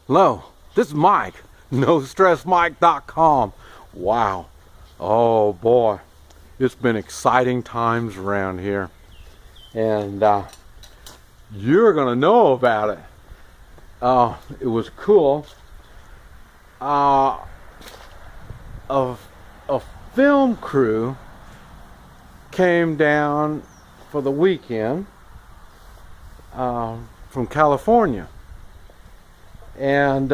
Hello, this is Mike, NoStressMike.com. Wow, oh boy, it's been exciting times around here, and you're gonna know about it. It was cool. A film crew came down for the weekend from California. And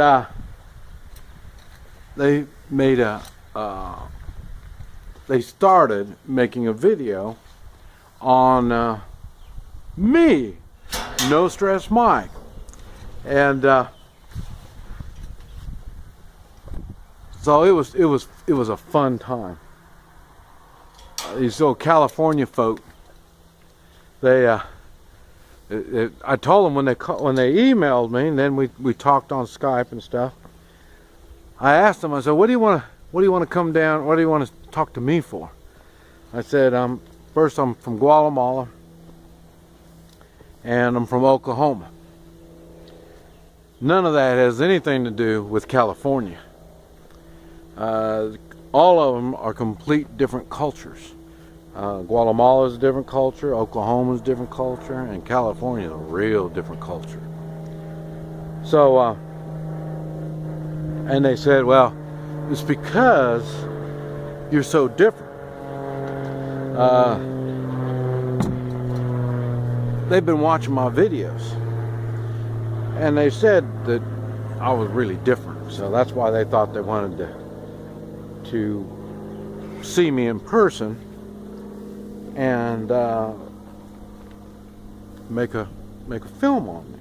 they made they started making a video on me, No Stress Mike, and so it was a fun time. These old California folk, they I told them when they emailed me, and then we talked on Skype and stuff. I asked them, I said, what do you want to come down? What do you want to talk to me for? I said, first I'm from Guatemala, and I'm from Oklahoma. None of that has anything to do with California. All of them are complete different cultures. Guatemala is a different culture, Oklahoma is a different culture, and California is a real different culture. So, and they said, well, it's because you're so different. They've been watching my videos, and they said that I was really different. So that's why they thought they wanted to see me in person and make a film on me.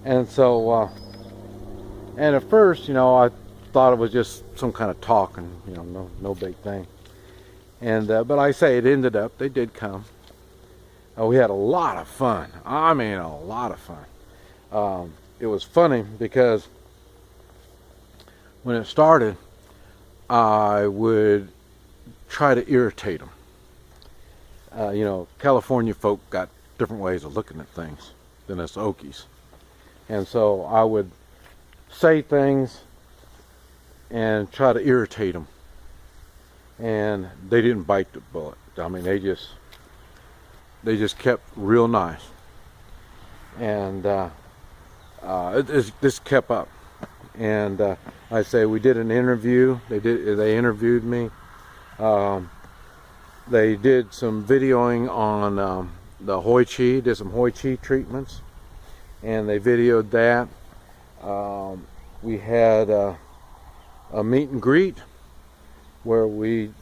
And so and at first, you know, I thought it was just some kind of talking, you know, no big thing. And but I say it ended up, they did come. We had a lot of fun. I mean, a lot of fun. It was funny because when it started, I would try to irritate them. You know, California folk got different ways of looking at things than us Okies. And so I would say things and try to irritate them. And they didn't bite the bullet. I mean, they just kept real nice. And this kept up. And I say we did an interview. They interviewed me. They did some videoing on the Hoi Chi, did some Hoi Chi treatments, and they videoed that. We had a meet and greet where we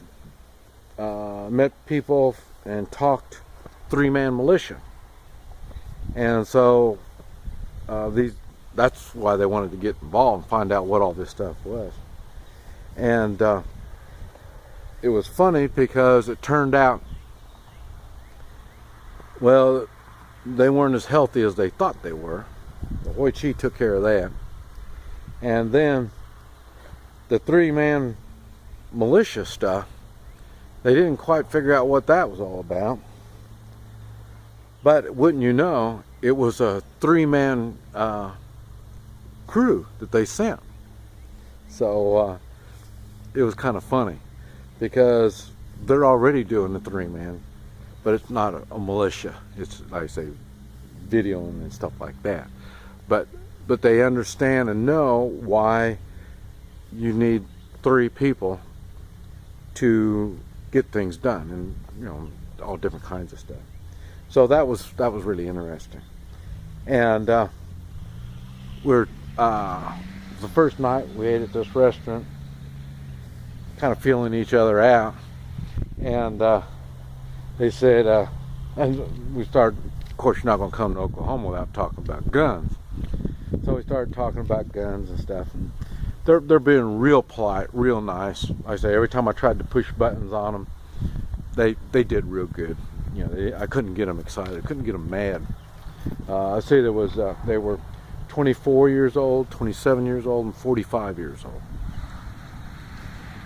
met people and talked three-man militia. And so that's why they wanted to get involved and find out what all this stuff was. And it was funny because it turned out, well, they weren't as healthy as they thought they were. The Hoi Chi took care of that. And then the three-man militia stuff, they didn't quite figure out what that was all about. But wouldn't you know, it was a three-man crew that they sent. So it was kind of funny because they're already doing the three-man, but it's not a militia. It's, like I say, videoing and stuff like that. But they understand and know why you need three people to get things done, and you know, all different kinds of stuff. So that was really interesting. And we're the first night we ate at this restaurant, kind of feeling each other out, and they said, and we started, of course you're not going to come to Oklahoma without talking about guns. So we started talking about guns and stuff, and they're being real polite, real nice. Like I say, every time I tried to push buttons on them, they did real good. You know, I couldn't get them excited, I couldn't get them mad. I say there was they were 24 years old, 27 years old, and 45 years old.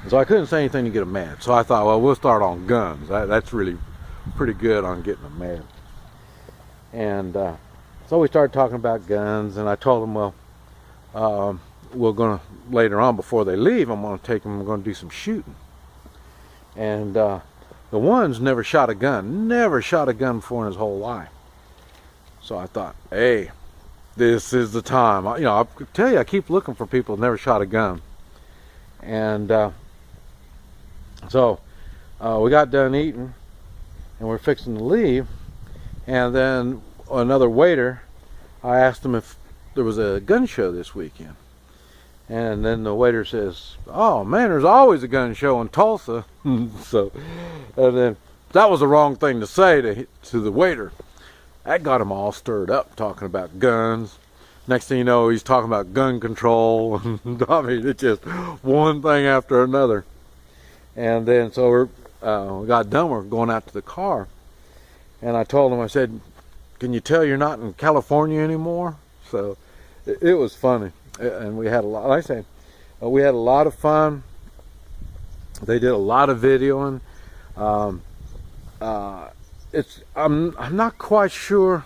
So I couldn't say anything to get them mad. So I thought, well, we'll start on guns. That's really pretty good on getting them mad. And so we started talking about guns, and I told them, well, we're gonna later on before they leave, I'm gonna take them. We're gonna do some shooting. And the one's never shot a gun before in his whole life. So I thought, hey, this is the time. You know, I tell you, I keep looking for people who never shot a gun. And so we got done eating, and we're fixing to leave. And then another waiter, I asked him if there was a gun show this weekend. And then the waiter says, oh man, there's always a gun show in Tulsa. So, and then that was the wrong thing to say to the waiter. That got him all stirred up, talking about guns. Next thing you know, he's talking about gun control. I mean, it's just one thing after another. And then so we got done, we're going out to the car. And I told him, I said, can you tell you're not in California anymore? So it was funny. And we had a lot, like I say, we had a lot of fun. They did a lot of videoing. I'm not quite sure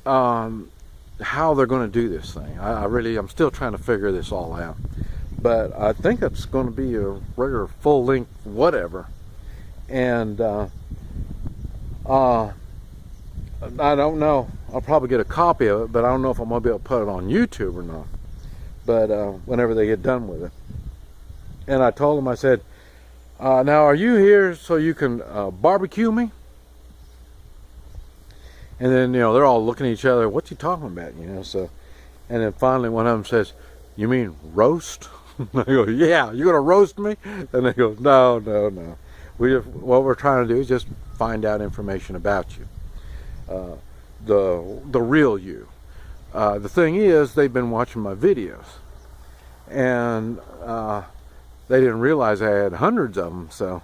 how they're going to do this thing. I'm still trying to figure this all out. But I think it's going to be a regular full length whatever. And I don't know. I'll probably get a copy of it, but I don't know if I'm going to be able to put it on YouTube or not. But whenever they get done with it. And I told them, I said, now are you here so you can barbecue me? And then, you know, they're all looking at each other. What's he talking about? You know, so. And then finally one of them says, you mean roast? I go, yeah, you going to roast me? And they go, no. What we're trying to do is just find out information about you. The real you. The thing is, they've been watching my videos, and they didn't realize I had hundreds of them. So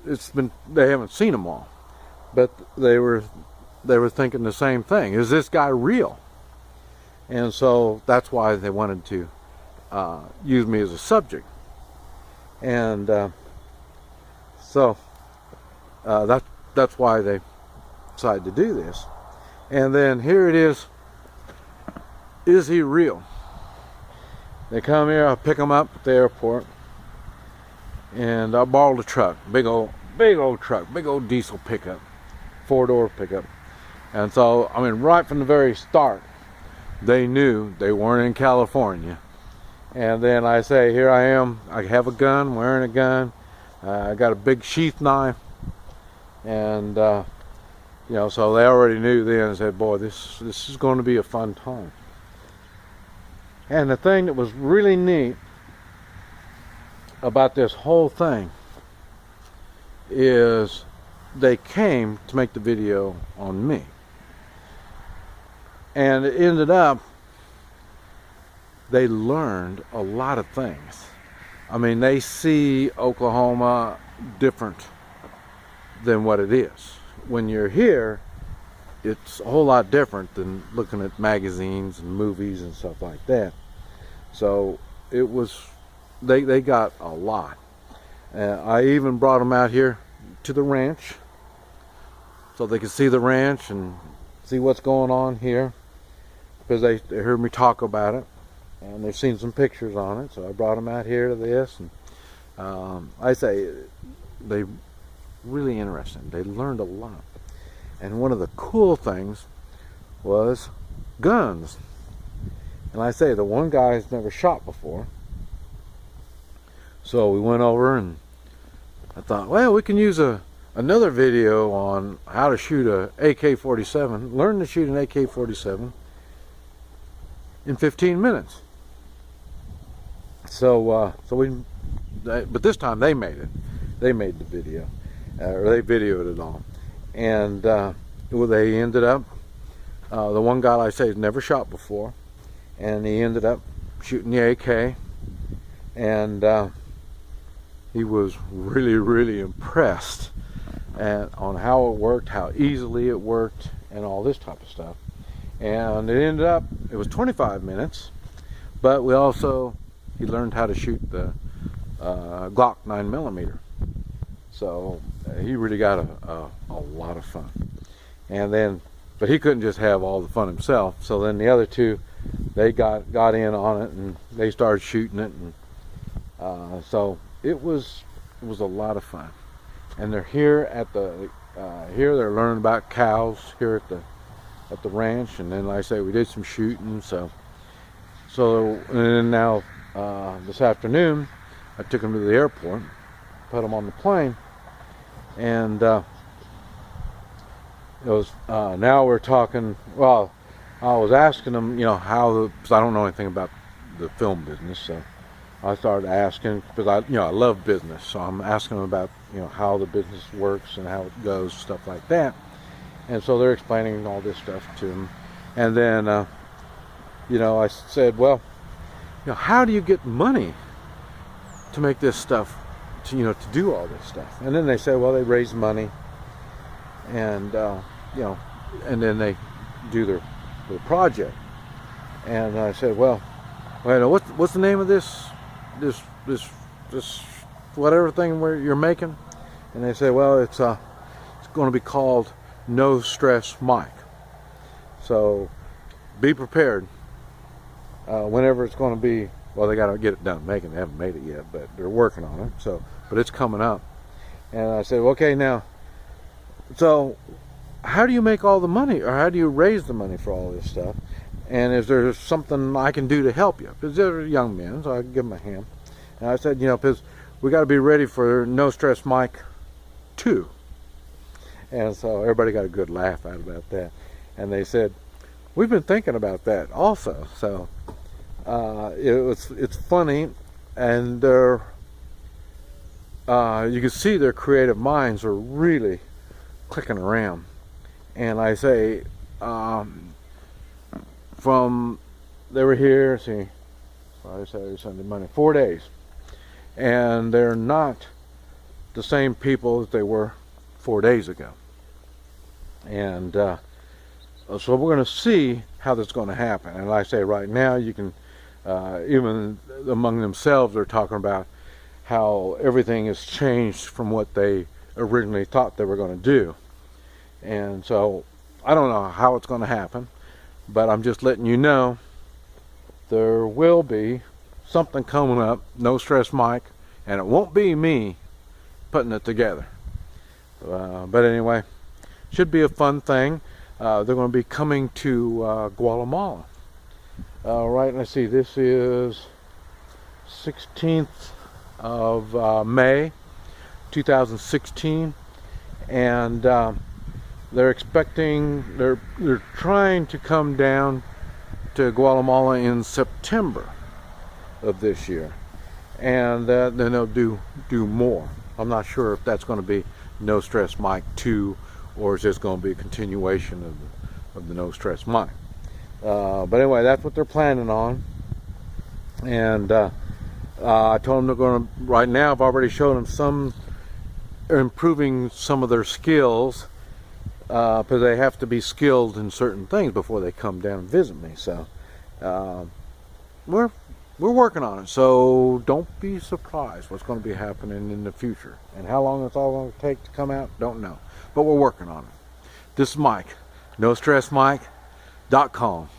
they haven't seen them all, but they were thinking the same thing. Is this guy real? And so that's why they wanted to use me as a subject. And so that's why they decided to do this. And then here it is he real? They come here, I pick them up at the airport, and I borrowed a truck, big old truck, big old diesel pickup, 4-door pickup. And so, I mean, right from the very start, they knew they weren't in California. And then I say, here I am, I have a gun, wearing a gun, I got a big sheath knife, and you know, so they already knew then and said, boy, this is going to be a fun time. And the thing that was really neat about this whole thing is they came to make the video on me. And it ended up, they learned a lot of things. I mean, they see Oklahoma different than what it is. When you're here, it's a whole lot different than looking at magazines and movies and stuff like that. So it was, they got a lot. I even brought them out here to the ranch so they could see the ranch and see what's going on here, because they heard me talk about it and they've seen some pictures on it. So I brought them out here to this, and I say they really interesting. They learned a lot. And one of the cool things was guns. And I say, the one guy's never shot before. So we went over, and I thought, well, we can use another video on how to shoot a AK-47, learn to shoot an AK-47 in 15 minutes. So but this time they made it. They made the video. Or they videoed it all. And they ended up, the one guy, like I say, has never shot before, and he ended up shooting the AK, and he was really impressed on how it worked, how easily it worked, and all this type of stuff. And it ended up, it was 25 minutes, but he learned how to shoot the Glock 9mm. So he really got a lot of fun. And then, but he couldn't just have all the fun himself. So then the other two they got in on it, and they started shooting it, and so it was a lot of fun. And they're here at the they're learning about cows here at the ranch, and then like I say, we did some shooting. So and then now this afternoon I took them to the airport, put them on the plane, and it was now we're talking. Well, I was asking them, how, because I don't know anything about the film business, so I started asking, because I love business, so I'm asking them about how the business works and how it goes, stuff like that. And so they're explaining all this stuff to them. And then I said, well, how do you get money to make this stuff, to do all this stuff? And then they said, well, they raise money, and and then they do their project. And I said, well, what's the name of this whatever thing where you're making? And they said, well, it's going to be called NoStressMike. So be prepared whenever it's going to be. Well, they got to get it done making. They haven't made it yet, but they're working on it. So, but it's coming up. And I said, okay, now, so how do you make all the money, or how do you raise the money for all this stuff? And is there something I can do to help you? Because they're young men, so I can give them a hand. And I said, because we got to be ready for NoStressMike 2. And so everybody got a good laugh out about that. And they said, we've been thinking about that also. So it's funny, and they're you can see their creative minds are really clicking around. And I say, they were here, see, Friday, Saturday, Sunday, Monday, 4 days. And they're not the same people that they were 4 days ago. And so we're going to see how that's going to happen. And like I say, right now, you can, even among themselves, they're talking about how everything has changed from what they originally thought they were going to do. And so I don't know how it's going to happen, but I'm just letting you know there will be something coming up, NoStressMike, and it won't be me putting it together. But anyway, should be a fun thing. They're going to be coming to Guatemala. Right, let's see, this is 16th of May 2016, and they're trying to come down to Guatemala in September of this year, and then they'll do more. I'm not sure if that's going to be NoStressMike 2, or is this going to be a continuation of the NoStressMike. But anyway, that's what they're planning on. And I told them they're going to, right now I've already shown them some, improving some of their skills, because they have to be skilled in certain things before they come down and visit me. So we're working on it. So don't be surprised what's going to be happening in the future. And how long it's all going to take to come out, don't know. But we're working on it. This is Mike, NoStressMike.com.